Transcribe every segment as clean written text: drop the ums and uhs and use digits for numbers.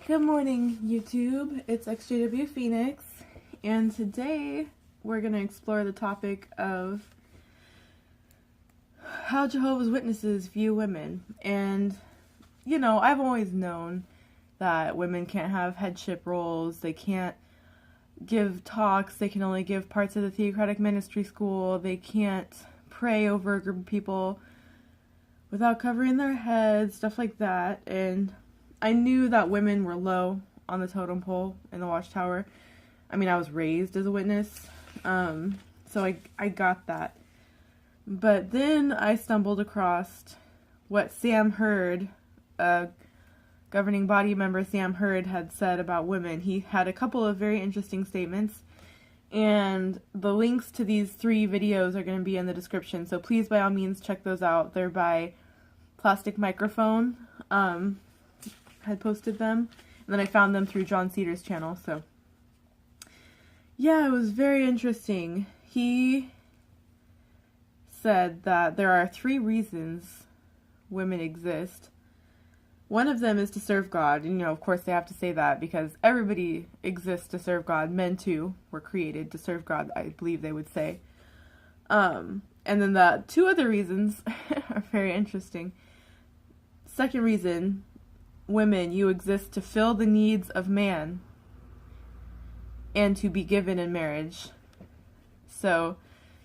Good morning, YouTube. It's ExJw Phoenix, and today we're going to explore the topic of how Jehovah's Witnesses view women. And, you know, I've always known that women can't have headship roles, they can't give talks, they can only give parts of the theocratic ministry school, they can't pray over a group of people without covering their heads, stuff like that. And I knew that women were low on the totem pole in the Watchtower. I mean, I was raised as a witness, so I got that. But then I stumbled across what Sam Hurd, governing body member Sam Hurd, had said about women. He had a couple of very interesting statements, and the links to these 3 videos are going to be in the description, so please by all means check those out. They're by Plastic Microphone. Had posted them, and then I found them through John Cedar's channel. So yeah, it was very interesting. He said that there are 3 reasons women exist. One of them is to serve God, and of course they have to say that because everybody exists to serve God. Men too were created to serve God, I believe they would say. And then the 2 other reasons are very interesting. Second reason: women, you exist to fill the needs of man and to be given in marriage. So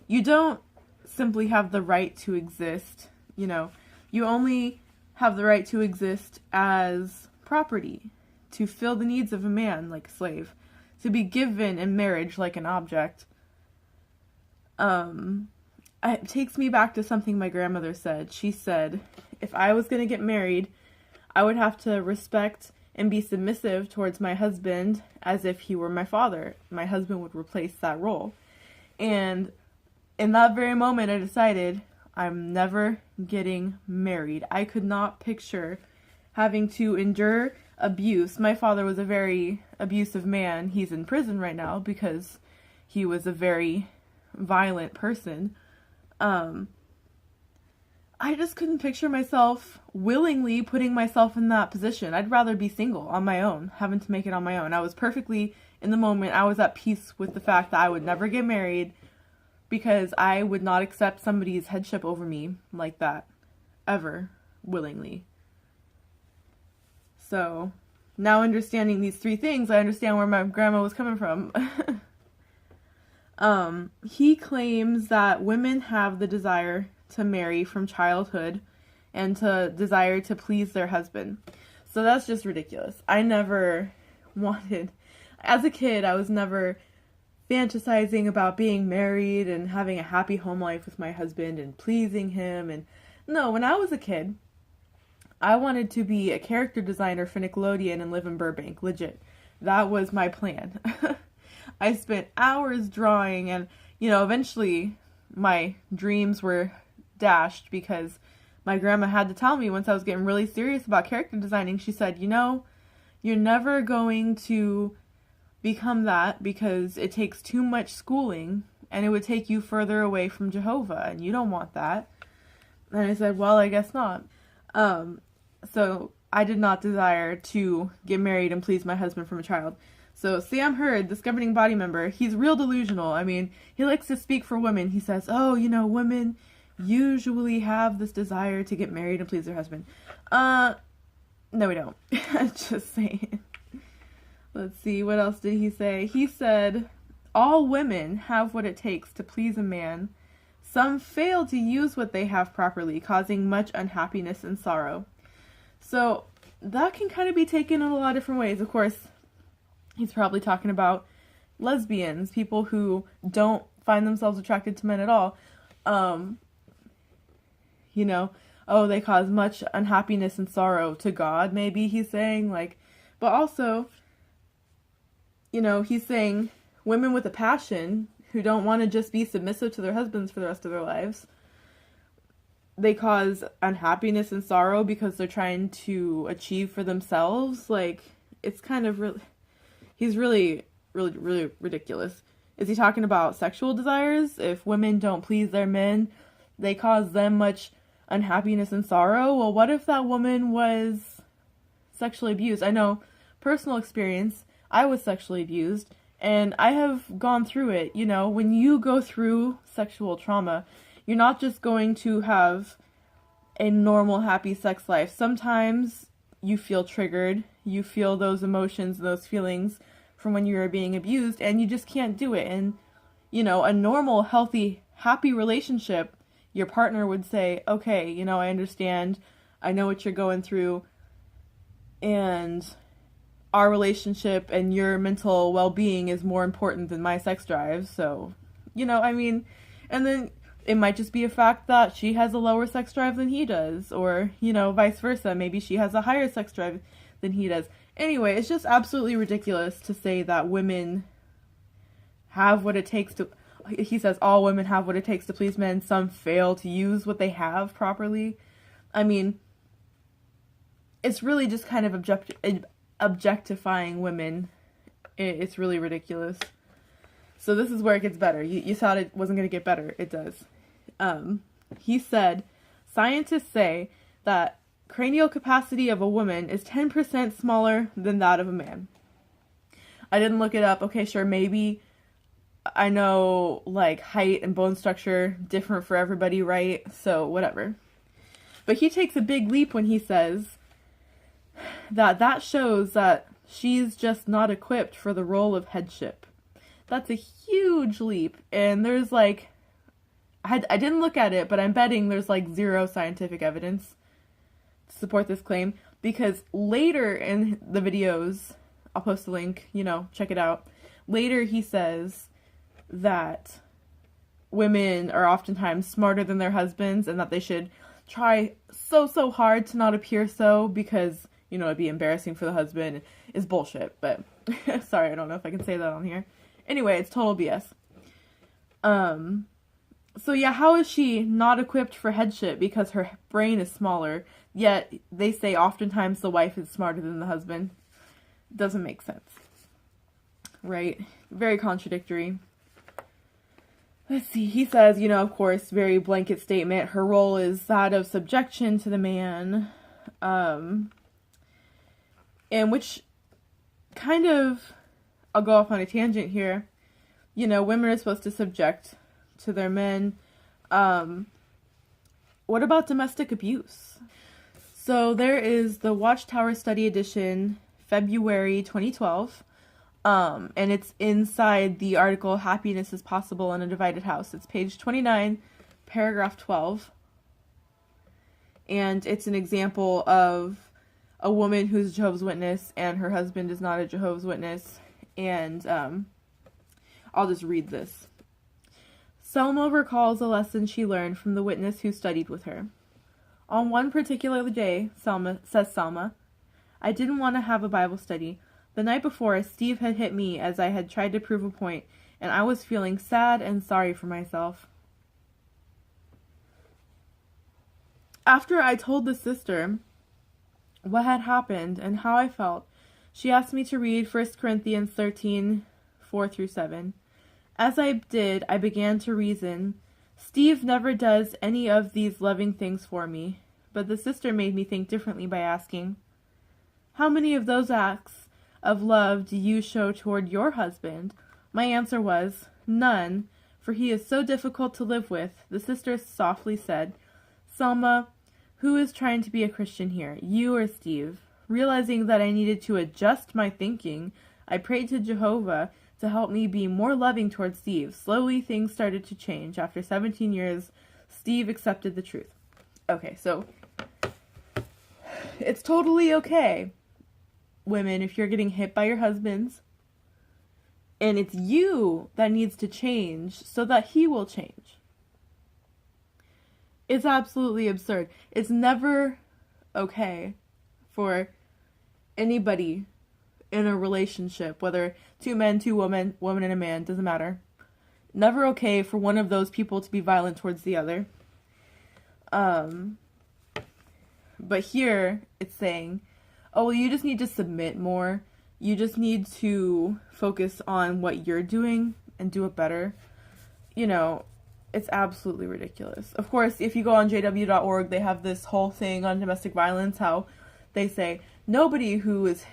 you don't simply have the right to exist, you only have the right to exist as property, to fill the needs of a man like a slave, to be given in marriage like an object. It takes me back to something my grandmother said. She said, if I was going to get married, I would have to respect and be submissive towards my husband as if he were my father. My husband would replace that role. And in that very moment, I decided I'm never getting married. I could not picture having to endure abuse. My father was a very abusive man. He's in prison right now because he was a very violent person. I just couldn't picture myself willingly putting myself in that position. I'd rather be single on my own, having to make it on my own. I was perfectly, in the moment, I was at peace with the fact that I would never get married because I would not accept somebody's headship over me like that, ever, willingly. So, now understanding these 3 things, I understand where my grandma was coming from. He claims that women have the desire to marry from childhood and to desire to please their husband. So that's just ridiculous. I never wanted, as a kid, I was never fantasizing about being married and having a happy home life with my husband and pleasing him. And no, when I was a kid, I wanted to be a character designer for Nickelodeon and live in Burbank, legit. That was my plan. I spent hours drawing, and eventually my dreams were dashed because my grandma had to tell me once I was getting really serious about character designing. She said, you're never going to become that because it takes too much schooling and it would take you further away from Jehovah, and you don't want that. And I said, well, I guess not. So I did not desire to get married and please my husband from a child. So Sam Hurd, this governing body member, he's real delusional. I mean, he likes to speak for women. He says, women usually have this desire to get married and please their husband. No, we don't. Just saying. Let's see, what else did he say? He said, all women have what it takes to please a man. Some fail to use what they have properly, causing much unhappiness and sorrow. So that can kind of be taken in a lot of different ways. Of course, he's probably talking about lesbians, people who don't find themselves attracted to men at all. They cause much unhappiness and sorrow to God, maybe he's saying, but also, he's saying women with a passion who don't want to just be submissive to their husbands for the rest of their lives, they cause unhappiness and sorrow because they're trying to achieve for themselves. It's kind of really, he's really, really, really ridiculous. Is he talking about sexual desires? If women don't please their men, they cause them much unhappiness and sorrow. Well, what if that woman was sexually abused? I know personal experience, I was sexually abused, and I have gone through it. You know, when you go through sexual trauma, you're not just going to have a normal, happy sex life. Sometimes you feel triggered, you feel those emotions, those feelings from when you were being abused, and you just can't do it. And, you know, a normal, healthy, happy relationship, your partner would say, okay, you know, I understand, I know what you're going through, and our relationship and your mental well-being is more important than my sex drive. So, you know, I mean, and then it might just be a fact that she has a lower sex drive than he does, or, you know, vice versa. Maybe she has a higher sex drive than he does. Anyway, it's just absolutely ridiculous to say that women have what it takes to, he says all women have what it takes to please men. Some fail to use what they have properly. I mean, it's really just kind of objectifying women. It's really ridiculous. So this is where it gets better. You thought it wasn't going to get better. It does. He said, scientists say that cranial capacity of a woman is 10% smaller than that of a man. I didn't look it up. Okay, sure, maybe. I know, like, height and bone structure different for everybody, right? So, whatever. But he takes a big leap when he says that shows that she's just not equipped for the role of headship. That's a huge leap. And there's, like, I didn't look at it, but I'm betting there's, like, zero scientific evidence to support this claim. Because later in the videos, I'll post the link, you know, check it out. Later he says that women are oftentimes smarter than their husbands and that they should try so hard to not appear so because, you know, it'd be embarrassing for the husband is bullshit. But sorry, I don't know if I can say that on here. Anyway, it's total BS. So yeah, how is she not equipped for headship because her brain is smaller, yet they say oftentimes the wife is smarter than the husband? Doesn't make sense. Right? Very contradictory. Let's see, he says, you know, of course, very blanket statement, her role is that of subjection to the man, and which kind of, I'll go off on a tangent here, you know, women are supposed to subject to their men. What about domestic abuse? So there is the Watchtower Study Edition, February 2012, and it's inside the article, Happiness is Possible in a Divided House. It's page 29, paragraph 12. And it's an example of a woman who's a Jehovah's Witness and her husband is not a Jehovah's Witness. And I'll just read this. Selma recalls a lesson she learned from the witness who studied with her. On one particular day, Selma, I didn't want to have a Bible study. The night before, Steve had hit me as I had tried to prove a point, and I was feeling sad and sorry for myself. After I told the sister what had happened and how I felt, she asked me to read 1 Corinthians 13, 4-7. As I did, I began to reason. Steve never does any of these loving things for me, but the sister made me think differently by asking, how many of those acts of love do you show toward your husband? My answer was, none, for he is so difficult to live with. The sister softly said, Selma, who is trying to be a Christian here, you or Steve? Realizing that I needed to adjust my thinking, I prayed to Jehovah to help me be more loving towards Steve. Slowly, things started to change. After 17 years, Steve accepted the truth. Okay, so it's totally okay, women, if you're getting hit by your husbands, and it's you that needs to change so that he will change. It's absolutely absurd. It's never okay for anybody in a relationship, whether two men, two women, woman and a man, doesn't matter. Never okay for one of those people to be violent towards the other. But here it's saying, oh, well, you just need to submit more. You just need to focus on what you're doing and do it better. You know, it's absolutely ridiculous. Of course, if you go on ExJw.org, they have this whole thing on domestic violence, how they say nobody who is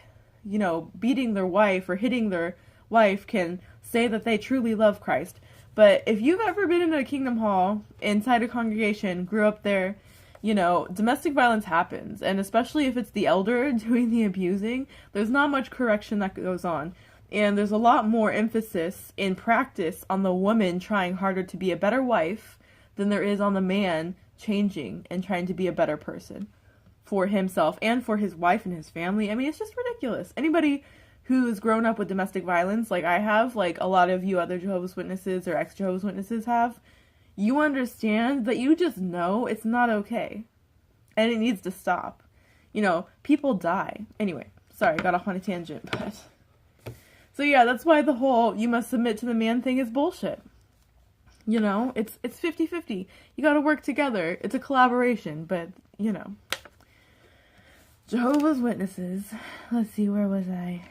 beating their wife or hitting their wife can say that they truly love Christ. But if you've ever been in a Kingdom Hall inside a congregation, grew up there, domestic violence happens. And especially if it's the elder doing the abusing, there's not much correction that goes on. And there's a lot more emphasis in practice on the woman trying harder to be a better wife than there is on the man changing and trying to be a better person for himself and for his wife and his family. I mean, it's just ridiculous. Anybody who's grown up with domestic violence, like I have, like a lot of you other Jehovah's Witnesses or ex-Jehovah's Witnesses have, you understand that you just know it's not okay. And it needs to stop. People die. Anyway, sorry, I got off on a tangent, but... So yeah, that's why the whole you must submit to the man thing is bullshit. It's 50-50. You gotta work together. It's a collaboration, but, Jehovah's Witnesses. Let's see, where was I?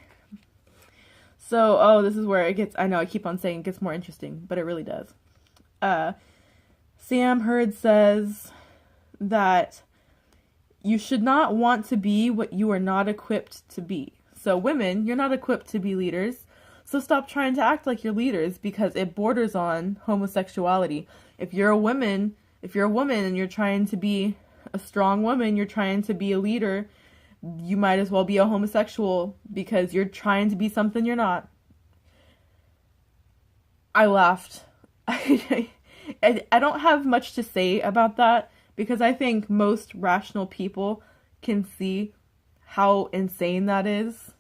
So, this is where it gets, I know I keep on saying it gets more interesting, but it really does. Sam Hurd says that you should not want to be what you are not equipped to be. So women, you're not equipped to be leaders, so stop trying to act like you're leaders because it borders on homosexuality. If you're a woman and you're trying to be a strong woman, you're trying to be a leader, you might as well be a homosexual because you're trying to be something you're not. I laughed. I don't have much to say about that because I think most rational people can see how insane that is.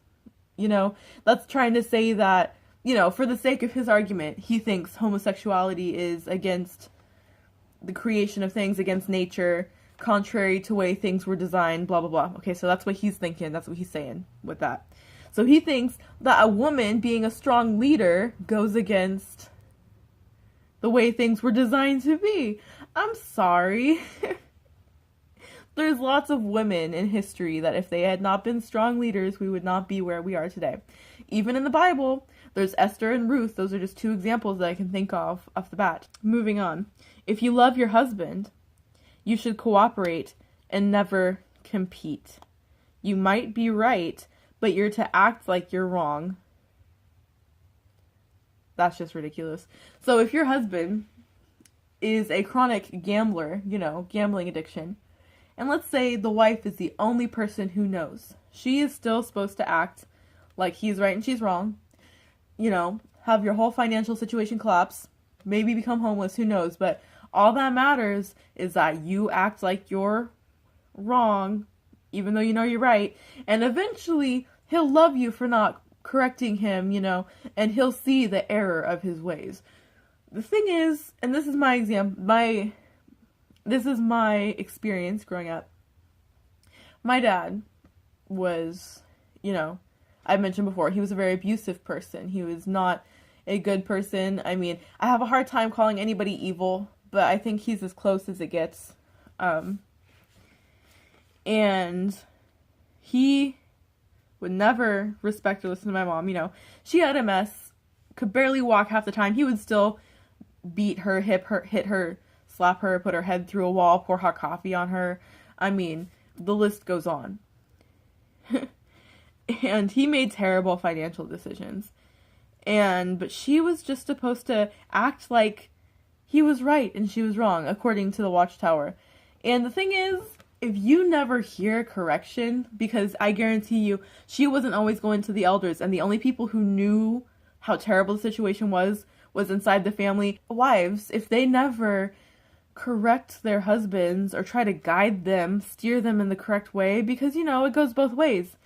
That's trying to say that, for the sake of his argument, he thinks homosexuality is against the creation of things, against nature, contrary to the way things were designed, blah, blah, blah. Okay, so that's what he's thinking. That's what he's saying with that. So he thinks that a woman being a strong leader goes against the way things were designed to be. I'm sorry. There's lots of women in history that if they had not been strong leaders, we would not be where we are today. Even in the Bible, there's Esther and Ruth. Those are just two examples that I can think of off the bat. Moving on. If you love your husband, you should cooperate and never compete. You might be right, but you're to act like you're wrong. That's just ridiculous. So if your husband is a chronic gambler, gambling addiction, and let's say the wife is the only person who knows, she is still supposed to act like he's right and she's wrong. Have your whole financial situation collapse, maybe become homeless, who knows, but all that matters is that you act like you're wrong, even though you know you're right, and eventually he'll love you for not correcting him, and he'll see the error of his ways. The thing is, and this is my example, this is my experience growing up. My dad was, I mentioned before, he was a very abusive person. He was not a good person. I mean, I have a hard time calling anybody evil, but I think he's as close as it gets. And he would never respect or listen to my mom. She had MS, could barely walk half the time. He would still beat her, hit her, slap her, put her head through a wall, pour hot coffee on her. I mean, the list goes on. And he made terrible financial decisions. But she was just supposed to act like he was right and she was wrong, according to the Watchtower. And the thing is, if you never hear correction, because I guarantee you, she wasn't always going to the elders, and the only people who knew how terrible the situation was inside the family. Wives, if they never correct their husbands or try to guide them, steer them in the correct way, because, it goes both ways.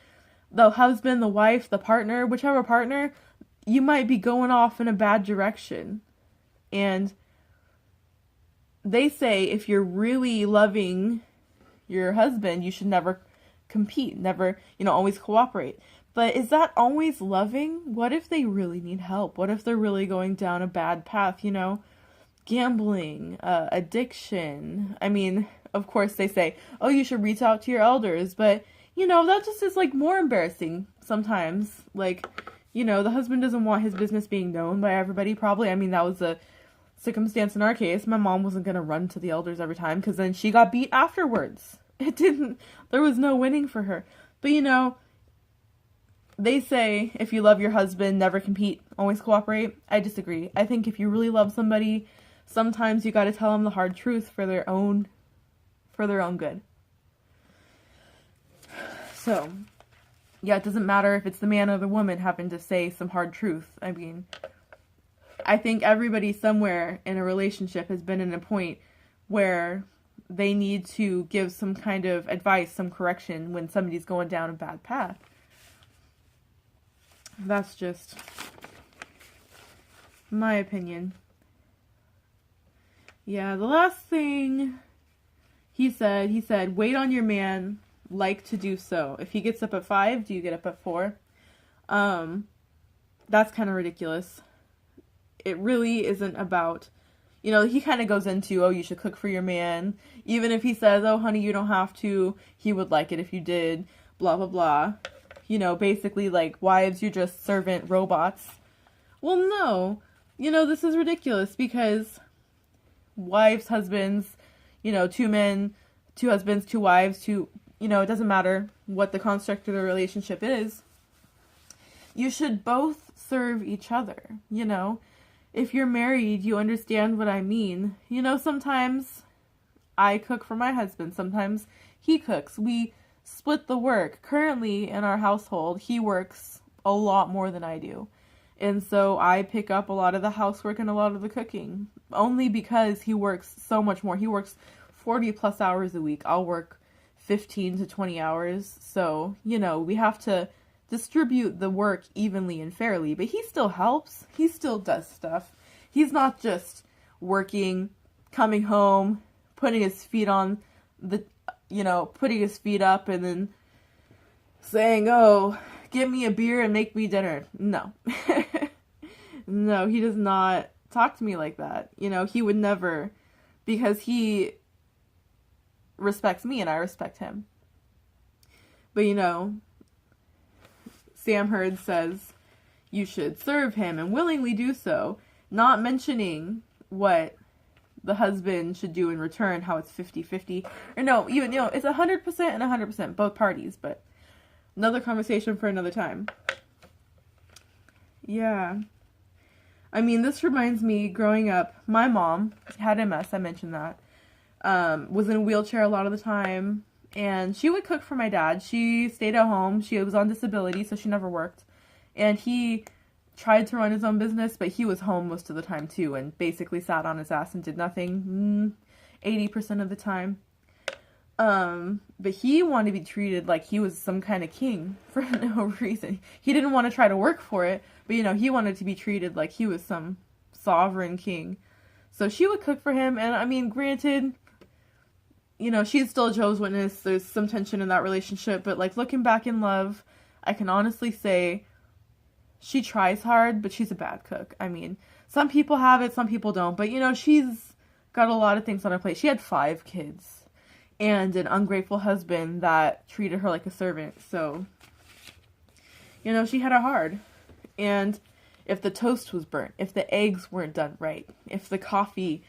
The husband, the wife, the partner, whichever partner, you might be going off in a bad direction. And they say if you're really loving your husband, you should never compete, never, always cooperate. But is that always loving? What if they really need help? What if they're really going down a bad path, gambling, addiction? I mean, of course they say, oh, you should reach out to your elders, but, that just is, more embarrassing sometimes. The husband doesn't want his business being known by everybody, probably. I mean, that was a circumstance in our case. My mom wasn't going to run to the elders every time, because then she got beat afterwards. There was no winning for her. But, they say if you love your husband, never compete, always cooperate. I disagree. I think if you really love somebody, sometimes you got to tell them the hard truth for their own good. So, yeah, it doesn't matter if it's the man or the woman having to say some hard truth. I mean, I think everybody somewhere in a relationship has been in a point where they need to give some kind of advice, some correction when somebody's going down a bad path. That's just my opinion. Yeah, the last thing he said, wait on your man, like to do so. If he gets up at 5, do you get up at 4? That's kind of ridiculous. It really isn't about, he kind of goes into, oh, you should cook for your man. Even if he says, oh, honey, you don't have to, he would like it if you did, blah, blah, blah. Basically like, wives, you're just servant robots. Well, no. This is ridiculous because wives, husbands, 2 men, 2 husbands, 2 wives, it doesn't matter what the construct of the relationship is. You should both serve each other, If you're married, you understand what I mean. Sometimes I cook for my husband. Sometimes he cooks. We split the work. Currently in our household, he works a lot more than I do. And so I pick up a lot of the housework and a lot of the cooking. Only because he works so much more. He works 40 plus hours a week. I'll work 15 to 20 hours. So, we have to distribute the work evenly and fairly. But he still helps. He still does stuff. He's not just working, coming home, putting his feet on the, putting his feet up and then saying, oh, give me a beer and make me dinner. No. No, he does not talk to me like that. He would never, because he respects me and I respect him. But, Sam Hurd says you should serve him and willingly do so, not mentioning what the husband should do in return, how it's 50-50. Or no, even, it's 100% and 100%, both parties, but another conversation for another time. Yeah. I mean, this reminds me, growing up, my mom had MS, I mentioned that, was in a wheelchair a lot of the time, and she would cook for my dad. She stayed at home. She was on disability, so she never worked, and he tried to run his own business, but he was home most of the time too, and basically sat on his ass and did nothing 80% of the time. But he wanted to be treated like he was some kind of king for no reason. He didn't want to try to work for it, but he wanted to be treated like he was some sovereign king. So she would cook for him, and I mean, granted, she's still Joe's witness. There's some tension in that relationship, but like looking back in love, I can honestly say she tries hard, but she's a bad cook. I mean, some people have it, some people don't. But, she's got a lot of things on her plate. She had 5 kids and an ungrateful husband that treated her like a servant. So, she had it hard. And if the toast was burnt, if the eggs weren't done right, if the coffee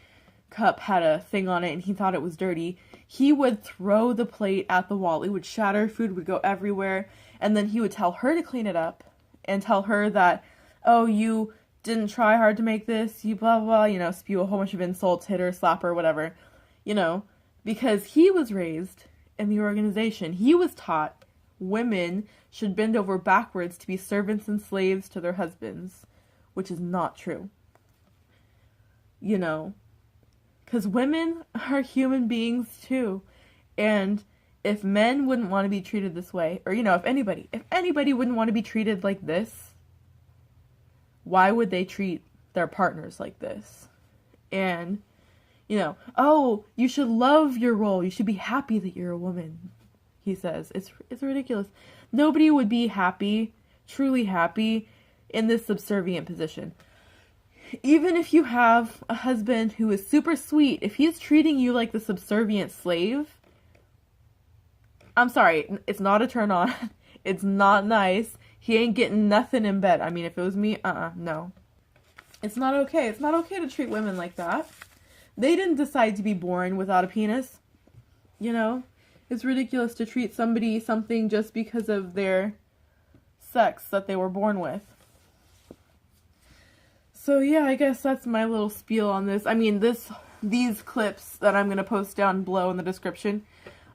cup had a thing on it and he thought it was dirty, he would throw the plate at the wall. It would shatter, food would go everywhere. And then he would tell her to clean it up. And tell her that, oh, you didn't try hard to make this, you blah, blah, blah, spew a whole bunch of insults, hit her, slap her, whatever, because he was raised in the organization. He was taught women should bend over backwards to be servants and slaves to their husbands, which is not true. Because women are human beings too, and if men wouldn't want to be treated this way, or, if anybody wouldn't want to be treated like this, why would they treat their partners like this? And, oh, you should love your role. You should be happy that you're a woman, he says. It's ridiculous. Nobody would be happy, truly happy, in this subservient position. Even if you have a husband who is super sweet, if he's treating you like the subservient slave, I'm sorry, it's not a turn on. It's not nice. He ain't getting nothing in bed. I mean, if it was me, no. It's not okay. It's not okay to treat women like that. They didn't decide to be born without a penis. It's ridiculous to treat something just because of their sex that they were born with. So yeah, I guess that's my little spiel on this. I mean, these clips that I'm going to post down below in the description,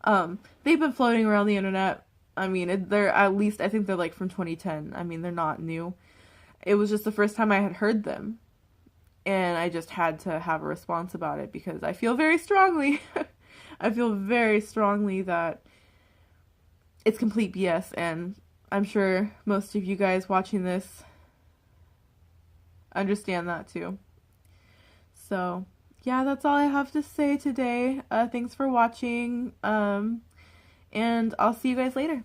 they've been floating around the internet. I mean, they're at least, I think they're like from 2010. I mean, they're not new. It was just the first time I had heard them. And I just had to have a response about it because I feel very strongly, I feel very strongly that it's complete BS. And I'm sure most of you guys watching this understand that too. So yeah, that's all I have to say today. Thanks for watching, and I'll see you guys later.